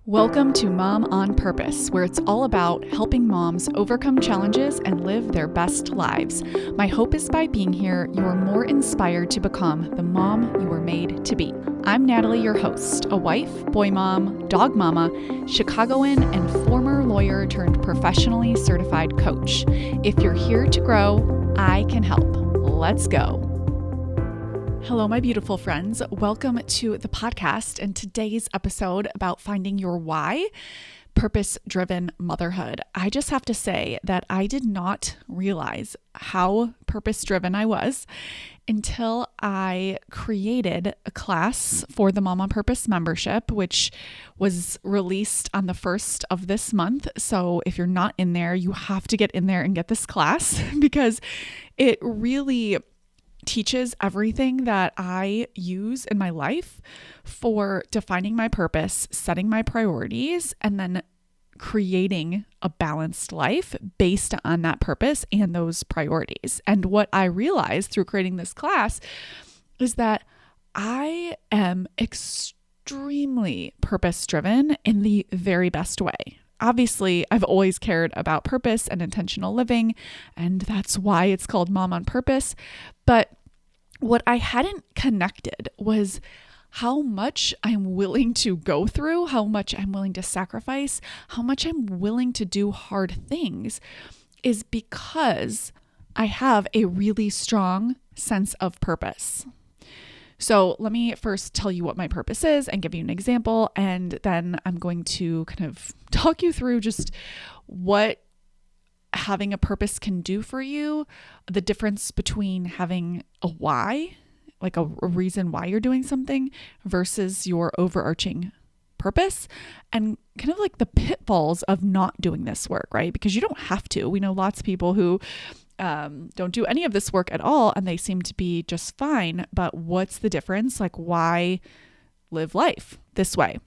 Welcome to Mom on Purpose, where it's all about helping moms overcome challenges and live their best lives. My hope is by being here, you are more inspired to become the mom you were made to be. I'm Natalie, your host, a wife, boy mom, dog mama, Chicagoan, and former lawyer turned professionally certified coach. If you're here to grow, I can help. Let's go. Hello, my beautiful friends. Welcome to the podcast and today's episode about finding your why, purpose-driven motherhood. I just have to say that I did not realize how purpose-driven I was until I created a class for the Mom on Purpose membership, which was released on the 1st of this month. So if you're not in there, you have to get in there and get this class because it really teaches everything that I use in my life for defining my purpose, setting my priorities, and then creating a balanced life based on that purpose and those priorities. And what I realized through creating this class is that I am extremely purpose-driven in the very best way. Obviously, I've always cared about purpose and intentional living, and that's why it's called Mom on Purpose. But what I hadn't connected was how much I'm willing to go through, how much I'm willing to sacrifice, how much I'm willing to do hard things is because I have a really strong sense of purpose. So let me first tell you what my purpose is and give you an example. And then I'm going to kind of talk you through just what having a purpose can do for you, the difference between having a why, like a reason why you're doing something versus your overarching purpose, and kind of like the pitfalls of not doing this work, right? Because you don't have to. We know lots of people who don't do any of this work at all, and they seem to be just fine. But what's the difference? Like, why live life this way?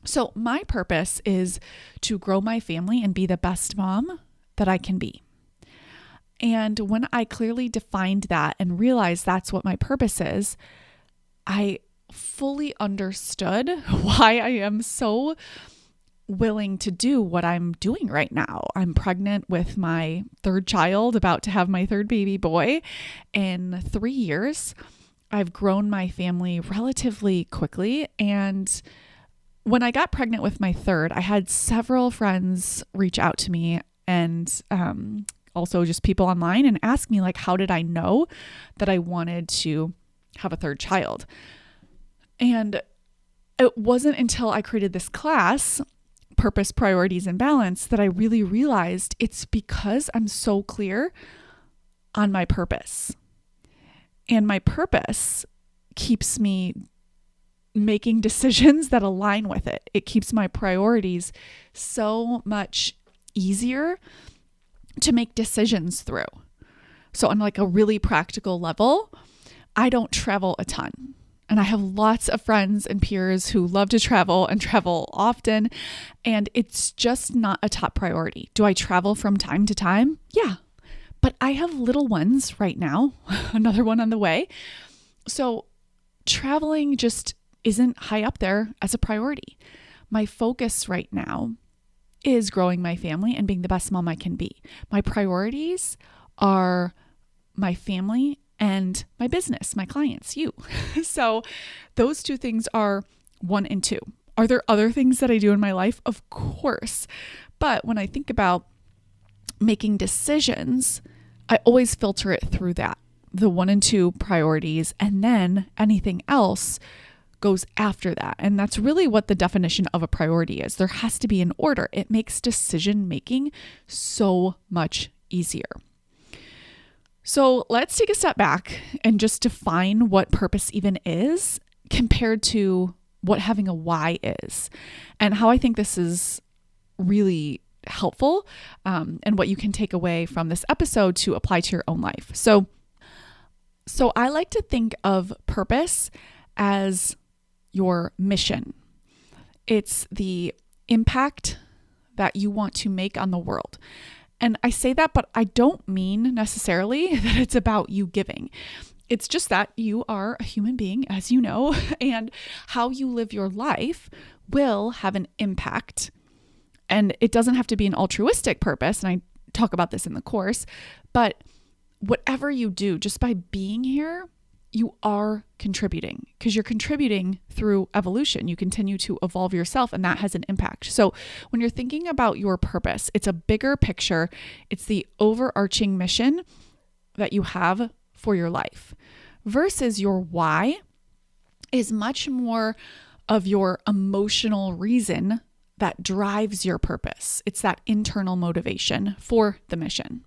So my purpose is to grow my family and be the best mom that I can be. And when I clearly defined that and realized that's what my purpose is, I fully understood why I am so willing to do what I'm doing right now. I'm pregnant with my third child, about to have my third baby boy in 3 years. I've grown my family relatively quickly. And when I got pregnant with my third, I had several friends reach out to me and also just people online and ask me, like, how did I know that I wanted to have a third child? And it wasn't until I created this class, Purpose, Priorities, and Balance, that I really realized it's because I'm so clear on my purpose. And my purpose keeps me making decisions that align with it. It keeps my priorities so much easier to make decisions through. So on like a really practical level, I don't travel a ton. And I have lots of friends and peers who love to travel and travel often. And it's just not a top priority. Do I travel from time to time? Yeah. But I have little ones right now, another one on the way. So traveling just isn't high up there as a priority. My focus right now is growing my family and being the best mom I can be. My priorities are my family and my business, my clients, you. So those two things are 1 and 2. Are there other things that I do in my life? Of course. But when I think about making decisions, I always filter it through that, the 1 and 2 priorities, and then anything else goes after that. And that's really what the definition of a priority is. There has to be an order. It makes decision making so much easier. So let's take a step back and just define what purpose even is compared to what having a why is, and how I think this is really helpful and what you can take away from this episode to apply to your own life. So I like to think of purpose as your mission. It's the impact that you want to make on the world. And I say that, but I don't mean necessarily that it's about you giving. It's just that you are a human being, as you know, and how you live your life will have an impact. And it doesn't have to be an altruistic purpose. And I talk about this in the course, but whatever you do, just by being here, you are contributing because you're contributing through evolution. You continue to evolve yourself, and that has an impact. So when you're thinking about your purpose, it's a bigger picture. It's the overarching mission that you have for your life versus your why is much more of your emotional reason that drives your purpose. It's that internal motivation for the mission.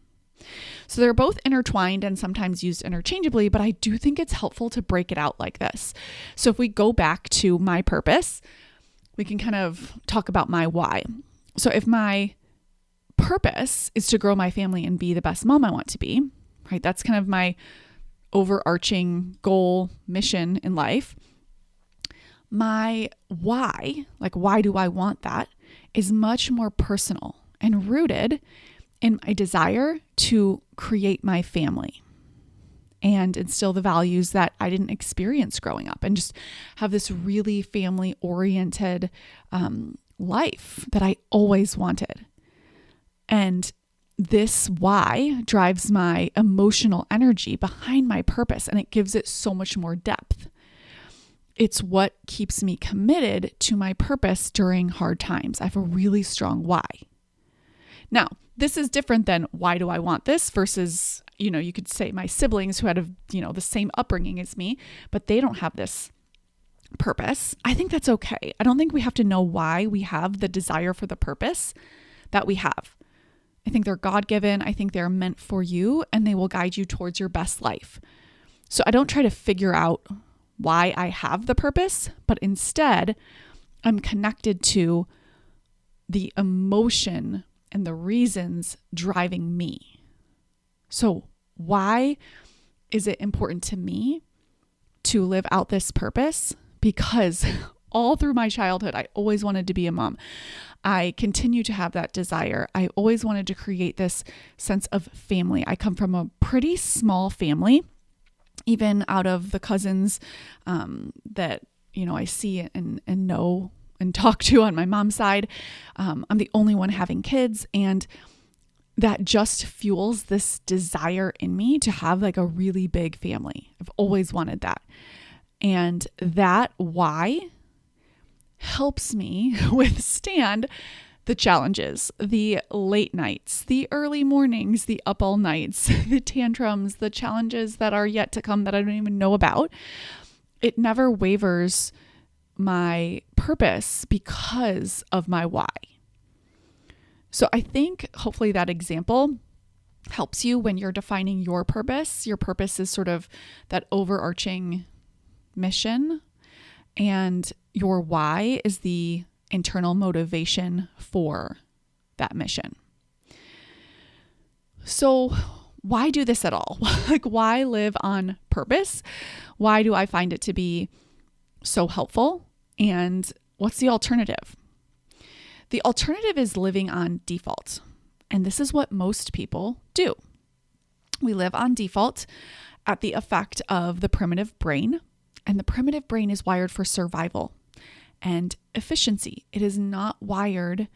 So they're both intertwined and sometimes used interchangeably, but I do think it's helpful to break it out like this. So if we go back to my purpose, we can kind of talk about my why. So if my purpose is to grow my family and be the best mom I want to be, right? That's kind of my overarching goal, mission in life. My why, like why do I want that, is much more personal and rooted in my desire to create my family and instill the values that I didn't experience growing up and just have this really family-oriented life that I always wanted. And this why drives my emotional energy behind my purpose, and it gives it so much more depth. It's what keeps me committed to my purpose during hard times. I have a really strong why. Now, this is different than why do I want this versus, you could say my siblings who had the same upbringing as me, but they don't have this purpose. I think that's okay. I don't think we have to know why we have the desire for the purpose that we have. I think they're God-given. I think they're meant for you, and they will guide you towards your best life. So I don't try to figure out why I have the purpose, but instead I'm connected to the emotion and the reasons driving me. So why is it important to me to live out this purpose? Because all through my childhood, I always wanted to be a mom. I continue to have that desire. I always wanted to create this sense of family. I come from a pretty small family, even out of the cousins that, I see and know and talk to on my mom's side. I'm the only one having kids, and that just fuels this desire in me to have like a really big family. I've always wanted that. And that why helps me withstand the challenges, the late nights, the early mornings, the up all nights, the tantrums, the challenges that are yet to come that I don't even know about. It never wavers my purpose because of my why. So I think hopefully that example helps you when you're defining your purpose. Your purpose is sort of that overarching mission, and your why is the internal motivation for that mission. So why do this at all? Like, why live on purpose? Why do I find it to be so helpful? And what's the alternative? The alternative is living on default. And this is what most people do. We live on default at the effect of the primitive brain. And the primitive brain is wired for survival and efficiency. It is not wired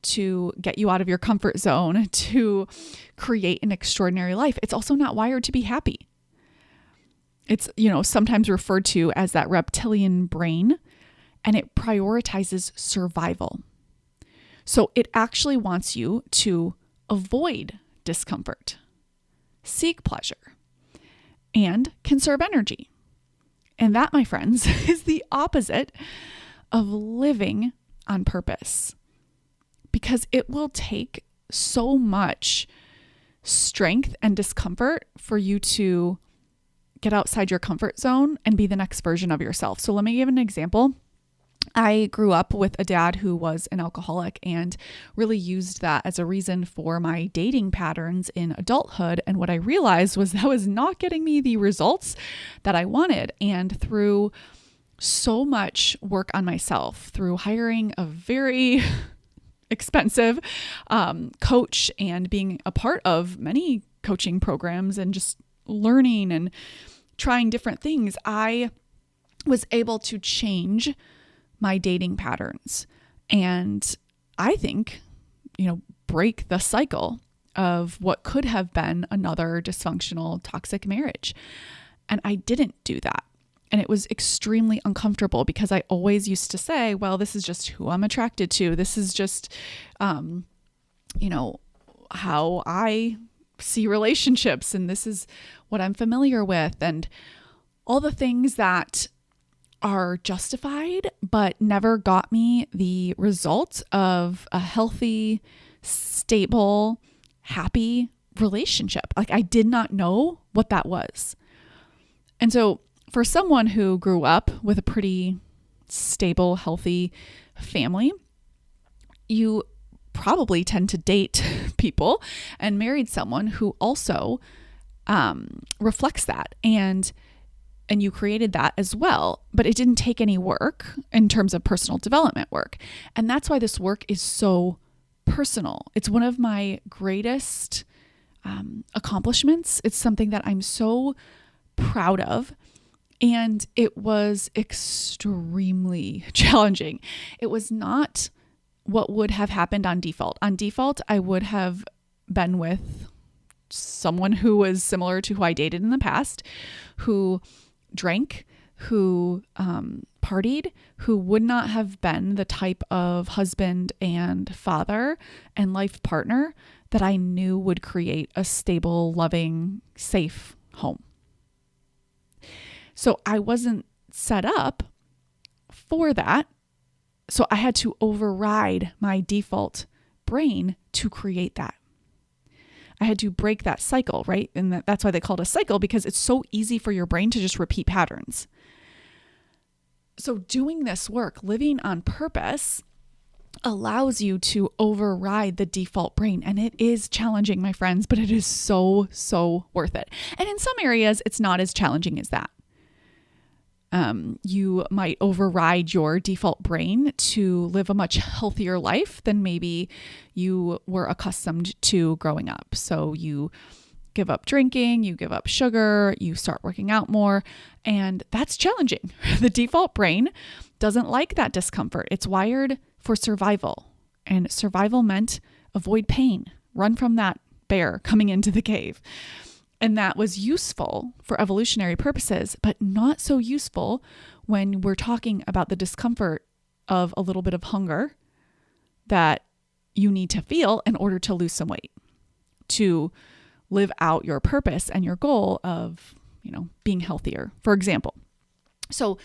to get you out of your comfort zone, to create an extraordinary life. It's also not wired to be happy. It's, sometimes referred to as that reptilian brain, and it prioritizes survival. So it actually wants you to avoid discomfort, seek pleasure, and conserve energy. And that, my friends, is the opposite of living on purpose, because it will take so much strength and discomfort for you to get outside your comfort zone and be the next version of yourself. So let me give an example. I grew up with a dad who was an alcoholic and really used that as a reason for my dating patterns in adulthood. And what I realized was that was not getting me the results that I wanted. And through so much work on myself, through hiring a very expensive coach and being a part of many coaching programs and just learning and trying different things, I was able to change my dating patterns and I think, break the cycle of what could have been another dysfunctional, toxic marriage. And I didn't do that. And it was extremely uncomfortable because I always used to say, well, this is just who I'm attracted to. This is just, how I see relationships. And this is what I'm familiar with. And all the things that are justified, but never got me the results of a healthy, stable, happy relationship. Like I did not know what that was. And so for someone who grew up with a pretty stable, healthy family, you probably tend to date people and married someone who also reflects that. And you created that as well, but it didn't take any work in terms of personal development work. And that's why this work is so personal. It's one of my greatest accomplishments. It's something that I'm so proud of. And it was extremely challenging. It was not what would have happened on default. On default, I would have been with someone who was similar to who I dated in the past, who drank, who partied, who would not have been the type of husband and father and life partner that I knew would create a stable, loving, safe home. So I wasn't set up for that. So I had to override my default brain to create that. I had to break that cycle, right? And that's why they call it a cycle, because it's so easy for your brain to just repeat patterns. So doing this work, living on purpose, allows you to override the default brain. And it is challenging, my friends, but it is so, so worth it. And in some areas, it's not as challenging as that. You might override your default brain to live a much healthier life than maybe you were accustomed to growing up. So you give up drinking, you give up sugar, you start working out more, and that's challenging. The default brain doesn't like that discomfort. It's wired for survival, and survival meant avoid pain, run from that bear coming into the cave. And that was useful for evolutionary purposes, but not so useful when we're talking about the discomfort of a little bit of hunger that you need to feel in order to lose some weight, to live out your purpose and your goal of, being healthier, for example. So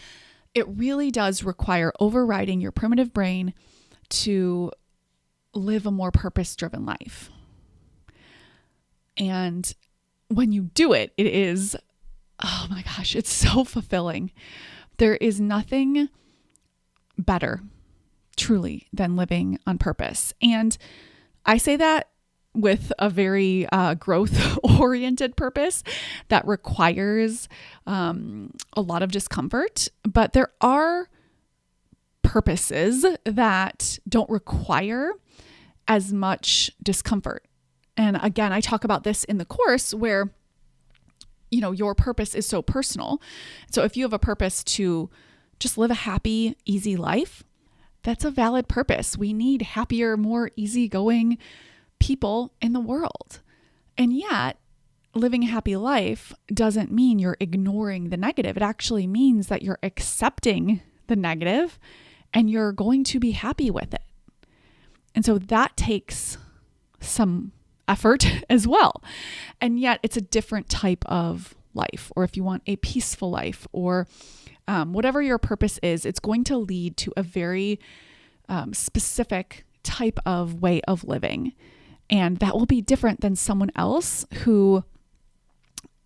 it really does require overriding your primitive brain to live a more purpose-driven life. And when you do it, it is, oh my gosh, it's so fulfilling. There is nothing better, truly, than living on purpose. And I say that with a very growth-oriented purpose that requires a lot of discomfort. But there are purposes that don't require as much discomfort. And again, I talk about this in the course where, your purpose is so personal. So if you have a purpose to just live a happy, easy life, that's a valid purpose. We need happier, more easygoing people in the world. And yet, living a happy life doesn't mean you're ignoring the negative. It actually means that you're accepting the negative and you're going to be happy with it. And so that takes some effort as well. And yet it's a different type of life, or if you want a peaceful life, or whatever your purpose is, it's going to lead to a very specific type of way of living. And that will be different than someone else who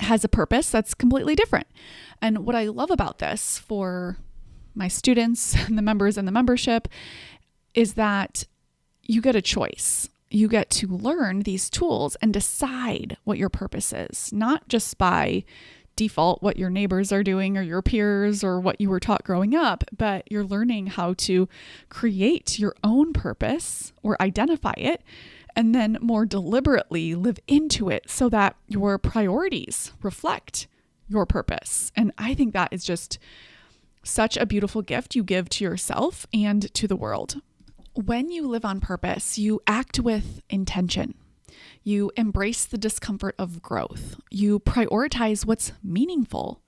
has a purpose that's completely different. And what I love about this for my students and the members in the membership is that you get a choice. You get to learn these tools and decide what your purpose is, not just by default what your neighbors are doing or your peers or what you were taught growing up, but you're learning how to create your own purpose or identify it and then more deliberately live into it so that your priorities reflect your purpose. And I think that is just Such a beautiful gift you give to yourself and to the world. When you live on purpose, you act with intention. You embrace the discomfort of growth. You prioritize what's meaningful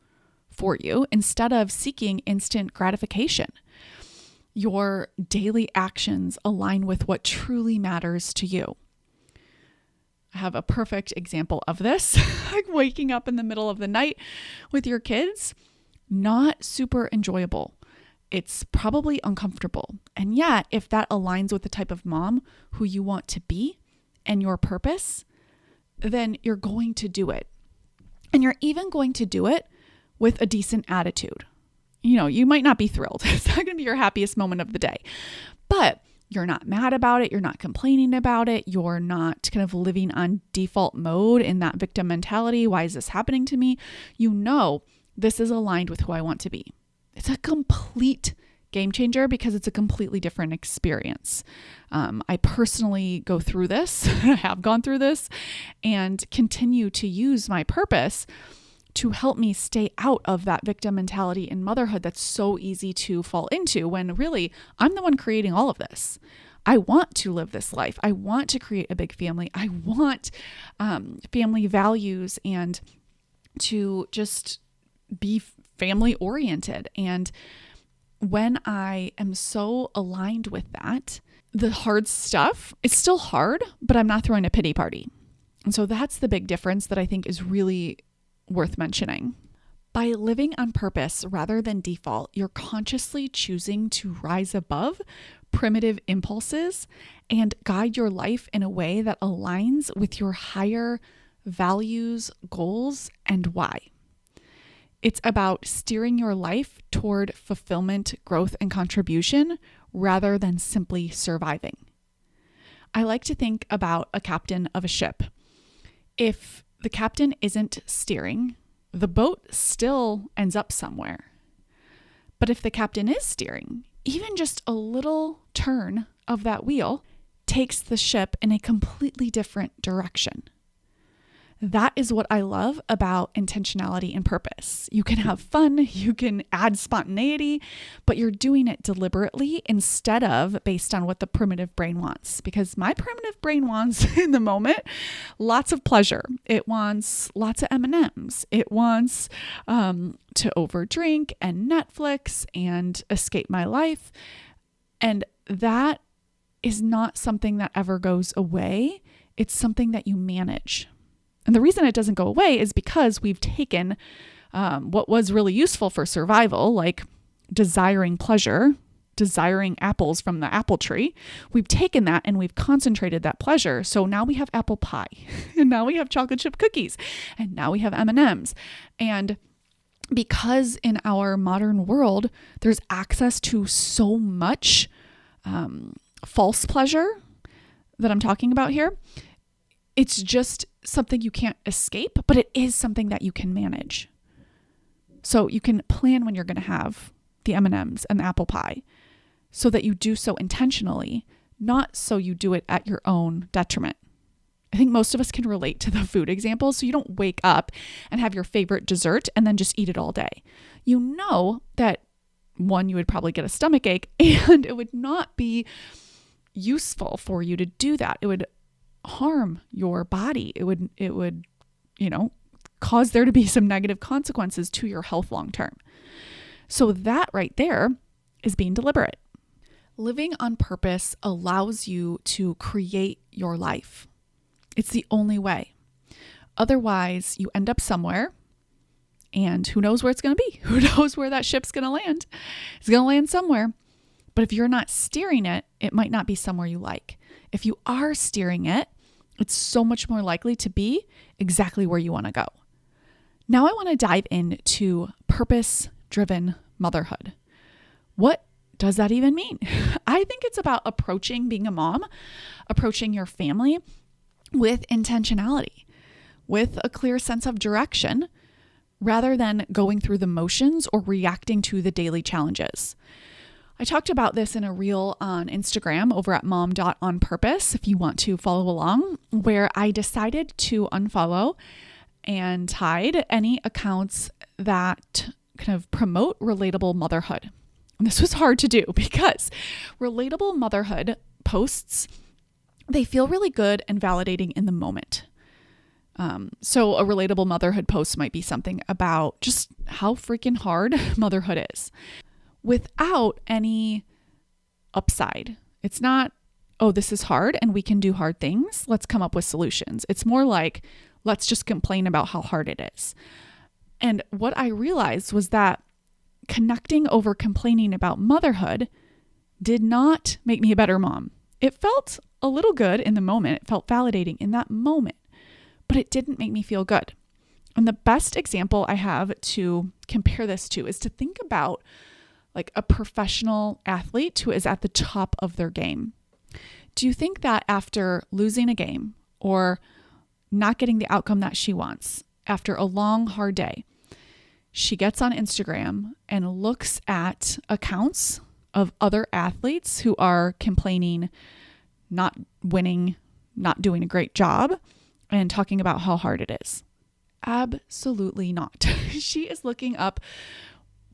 for you instead of seeking instant gratification. Your daily actions align with what truly matters to you. I have a perfect example of this, like waking up in the middle of the night with your kids. Not super enjoyable. It's probably uncomfortable. And yet, if that aligns with the type of mom who you want to be and your purpose, then you're going to do it. And you're even going to do it with a decent attitude. You might not be thrilled. It's not going to be your happiest moment of the day, but you're not mad about it. You're not complaining about it. You're not kind of living on default mode in that victim mentality. Why is this happening to me? This is aligned with who I want to be. It's a complete game changer because it's a completely different experience. I personally go through this, I have gone through this, and continue to use my purpose to help me stay out of that victim mentality in motherhood that's so easy to fall into when really I'm the one creating all of this. I want to live this life. I want to create a big family. I want family values and to just be family oriented. And when I am so aligned with that, the hard stuff, it's still hard, but I'm not throwing a pity party. And so that's the big difference that I think is really worth mentioning. By living on purpose rather than default, you're consciously choosing to rise above primitive impulses and guide your life in a way that aligns with your higher values, goals, and why. It's about steering your life toward fulfillment, growth, and contribution rather than simply surviving. I like to think about a captain of a ship. If the captain isn't steering, the boat still ends up somewhere. But if the captain is steering, even just a little turn of that wheel takes the ship in a completely different direction. That is what I love about intentionality and purpose. You can have fun, you can add spontaneity, but you're doing it deliberately instead of based on what the primitive brain wants. Because my primitive brain wants in the moment lots of pleasure. It wants lots of M&Ms. It wants to overdrink and Netflix and escape my life. And that is not something that ever goes away. It's something that you manage. And the reason it doesn't go away is because we've taken what was really useful for survival, like desiring pleasure, desiring apples from the apple tree. We've taken that and we've concentrated that pleasure. So now we have apple pie, and now we have chocolate chip cookies, and now we have M&Ms. And because in our modern world, there's access to so much false pleasure that I'm talking about here, it's just something you can't escape, but it is something that you can manage. So you can plan when you're going to have the M&Ms and the apple pie so that you do so intentionally, not so you do it at your own detriment. I think most of us can relate to the food example. So you don't wake up and have your favorite dessert and then just eat it all day. You know that one, you would probably get a stomach ache, and it would not be useful for you to do that. It would harm your body. It would, cause there to be some negative consequences to your health long term. So that right there is being deliberate. Living on purpose allows you to create your life. It's the only way. Otherwise, you end up somewhere, and who knows where it's going to be? Who knows where that ship's going to land? It's going to land somewhere. But if you're not steering it, it might not be somewhere you like. If you are steering it, it's so much more likely to be exactly where you want to go. Now I want to dive into purpose-driven motherhood. What does that even mean? I think it's about approaching being a mom, approaching your family with intentionality, with a clear sense of direction, rather than going through the motions or reacting to the daily challenges. I talked about this in a reel on Instagram over at mom.onpurpose, if you want to follow along, where I decided to unfollow and hide any accounts that kind of promote relatable motherhood. And this was hard to do because relatable motherhood posts, they feel really good and validating in the moment. So a relatable motherhood post might be something about just how freaking hard motherhood is without any upside. It's not, oh, this is hard and we can do hard things. Let's come up with solutions. It's more like, let's just complain about how hard it is. And what I realized was that connecting over complaining about motherhood did not make me a better mom. It felt a little good in the moment. It felt validating in that moment, but it didn't make me feel good. And the best example I have to compare this to is to think about like a professional athlete who is at the top of their game. Do you think that after losing a game or not getting the outcome that she wants, after a long, hard day, she gets on Instagram and looks at accounts of other athletes who are complaining, not winning, not doing a great job, and talking about how hard it is? Absolutely not. She is looking up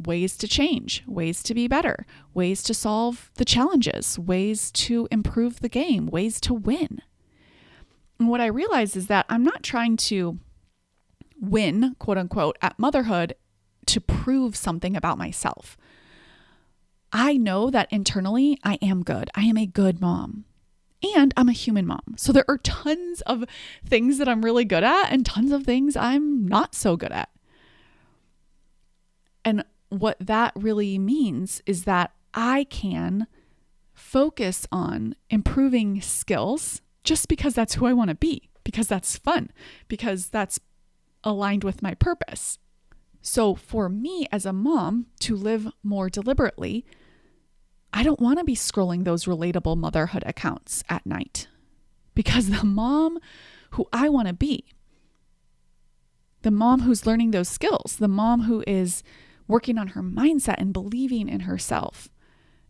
ways to change, ways to be better, ways to solve the challenges, ways to improve the game, ways to win. And what I realized is that I'm not trying to win, quote unquote, at motherhood to prove something about myself. I know that internally I am good. I am a good mom. And I'm a human mom. So there are tons of things that I'm really good at and tons of things I'm not so good at. And what that really means is that I can focus on improving skills just because that's who I want to be, because that's fun, because that's aligned with my purpose. So for me as a mom to live more deliberately, I don't want to be scrolling those relatable motherhood accounts at night, because the mom who I want to be, the mom who's learning those skills, the mom who is working on her mindset and believing in herself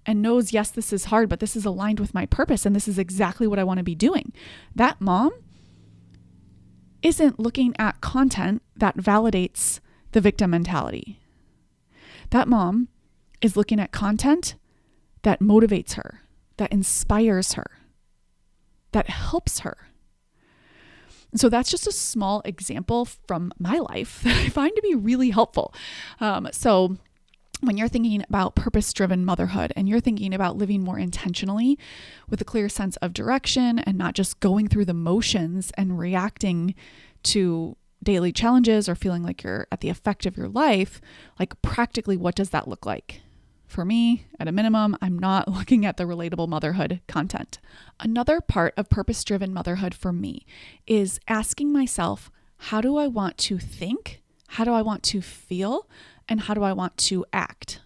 and knows, yes, this is hard, but this is aligned with my purpose and this is exactly what I want to be doing. That mom isn't looking at content that validates the victim mentality. That mom is looking at content that motivates her, that inspires her, that helps her. And so that's just a small example from my life that I find to be really helpful. So when you're thinking about purpose-driven motherhood and you're thinking about living more intentionally with a clear sense of direction and not just going through the motions and reacting to daily challenges or feeling like you're at the effect of your life, like practically what does that look like? For me, at a minimum, I'm not looking at the relatable motherhood content. Another part of purpose-driven motherhood for me is asking myself, how do I want to think? How do I want to feel? And how do I want to act?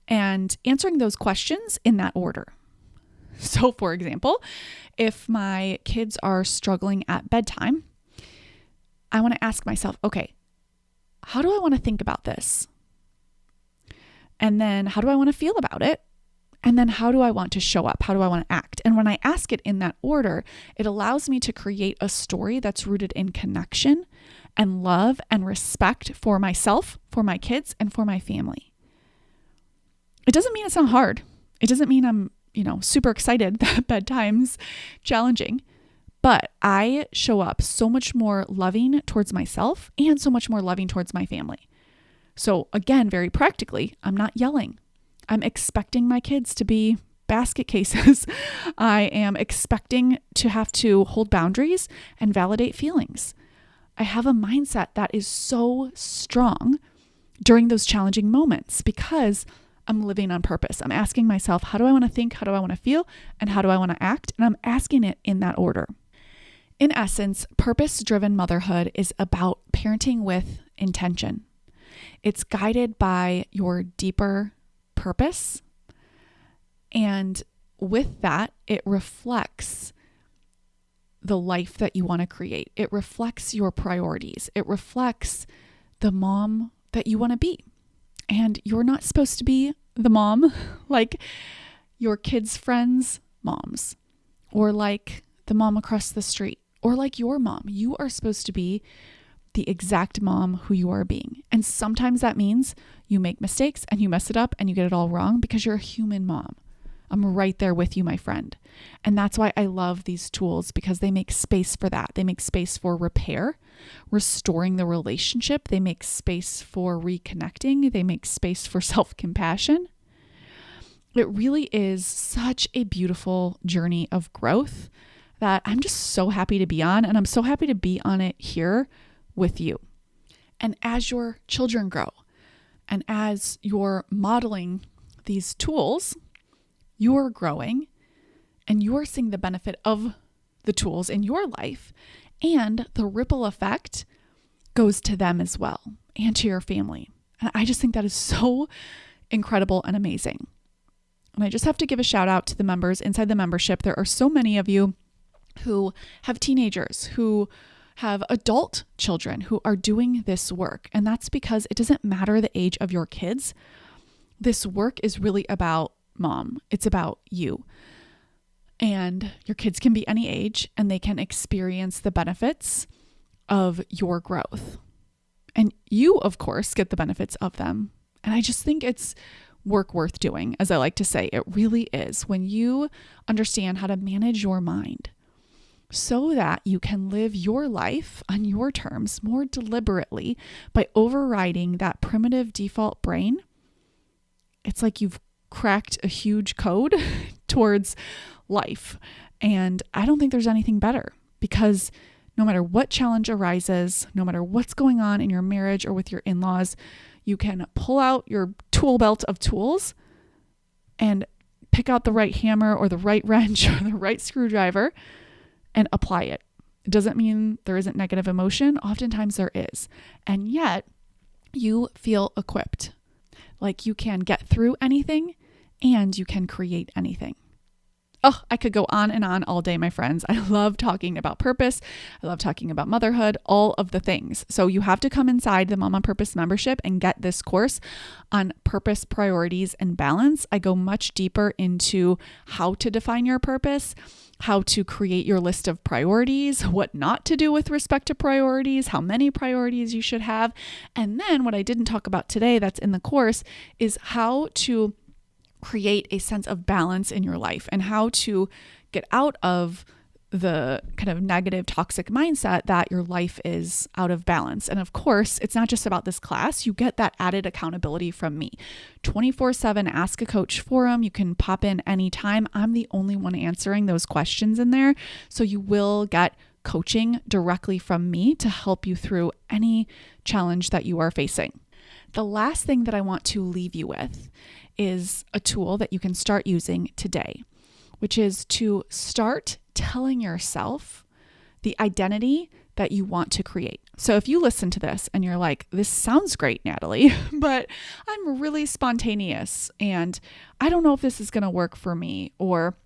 And answering those questions in that order. So for example, if my kids are struggling at bedtime, I want to ask myself, okay, how do I want to think about this? And then how do I want to feel about it? And then how do I want to show up? How do I want to act? And when I ask it in that order, it allows me to create a story that's rooted in connection and love and respect for myself, for my kids, and for my family. It doesn't mean it's not hard. It doesn't mean I'm, super excited that bedtime's challenging, but I show up so much more loving towards myself and so much more loving towards my family. So again, very practically, I'm not yelling. I'm expecting my kids to be basket cases. I am expecting to have to hold boundaries and validate feelings. I have a mindset that is so strong during those challenging moments because I'm living on purpose. I'm asking myself, how do I want to think? How do I want to feel? And how do I want to act? And I'm asking it in that order. In essence, purpose-driven motherhood is about parenting with intention. It's guided by your deeper purpose. And with that, it reflects the life that you want to create. It reflects your priorities. It reflects the mom that you want to be. And you're not supposed to be the mom like your kids' friends' moms, or like the mom across the street, or like your mom. You are supposed to be the exact mom who you are being. And sometimes that means you make mistakes and you mess it up and you get it all wrong because you're a human mom. I'm right there with you, my friend. And that's why I love these tools, because they make space for that. They make space for repair, restoring the relationship. They make space for reconnecting. They make space for self-compassion. It really is such a beautiful journey of growth that I'm just so happy to be on. And I'm so happy to be on it here with you. And as your children grow and as you're modeling these tools, you're growing and you're seeing the benefit of the tools in your life, and the ripple effect goes to them as well and to your family. And I just think that is so incredible and amazing. And I just have to give a shout out to the members inside the membership. There are so many of you who have teenagers, who have adult children who are doing this work. And that's because it doesn't matter the age of your kids. This work is really about mom. It's about you. And your kids can be any age and they can experience the benefits of your growth. And you, of course, get the benefits of them. And I just think it's work worth doing, as I like to say. It really is, when you understand how to manage your mind so that you can live your life on your terms more deliberately by overriding that primitive default brain. It's like you've cracked a huge code towards life. And I don't think there's anything better, because no matter what challenge arises, no matter what's going on in your marriage or with your in-laws, you can pull out your tool belt of tools and pick out the right hammer or the right wrench or the right screwdriver and apply it. It doesn't mean there isn't negative emotion. Oftentimes there is. And yet you feel equipped, like you can get through anything and you can create anything. Oh, I could go on and on all day, my friends. I love talking about purpose. I love talking about motherhood, all of the things. So you have to come inside the Mom on Purpose membership and get this course on purpose, priorities, and balance. I go much deeper into how to define your purpose, how to create your list of priorities, what not to do with respect to priorities, how many priorities you should have. And then what I didn't talk about today that's in the course is how to create a sense of balance in your life and how to get out of the kind of negative, toxic mindset that your life is out of balance. And of course, it's not just about this class. You get that added accountability from me. 24/7 Ask a Coach forum. You can pop in anytime. I'm the only one answering those questions in there. So you will get coaching directly from me to help you through any challenge that you are facing. The last thing that I want to leave you with is a tool that you can start using today, which is to start telling yourself the identity that you want to create. So if you listen to this and you're like, this sounds great, Natalie, but I'm really spontaneous and I don't know if this is going to work for me, or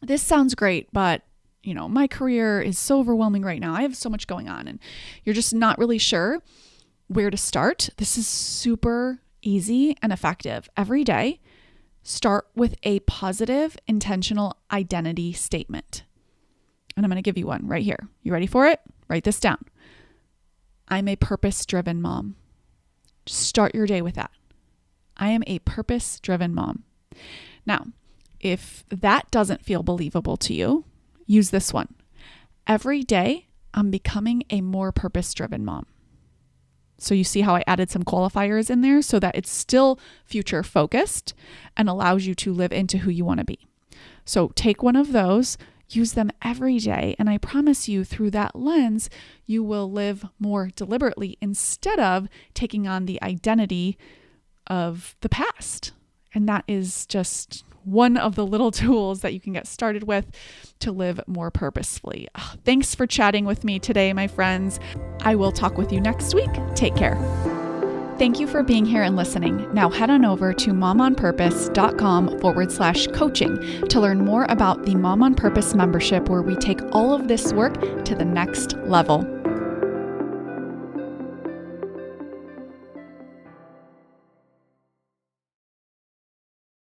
this sounds great, but my career is so overwhelming right now. I have so much going on, and you're just not really sure where to start. This is super easy and effective. Every day, start with a positive, intentional identity statement. And I'm going to give you one right here. You ready for it? Write this down. I'm a purpose-driven mom. Just start your day with that. I am a purpose-driven mom. Now, if that doesn't feel believable to you, use this one. Every day, I'm becoming a more purpose-driven mom. So you see how I added some qualifiers in there so that it's still future focused and allows you to live into who you want to be. So take one of those, use them every day, and I promise you, through that lens, you will live more deliberately instead of taking on the identity of the past. And that is just one of the little tools that you can get started with to live more purposefully. Thanks for chatting with me today, my friends. I will talk with you next week. Take care. Thank you for being here and listening. Now head on over to momonpurpose.com/coaching to learn more about the Mom on Purpose membership, where we take all of this work to the next level.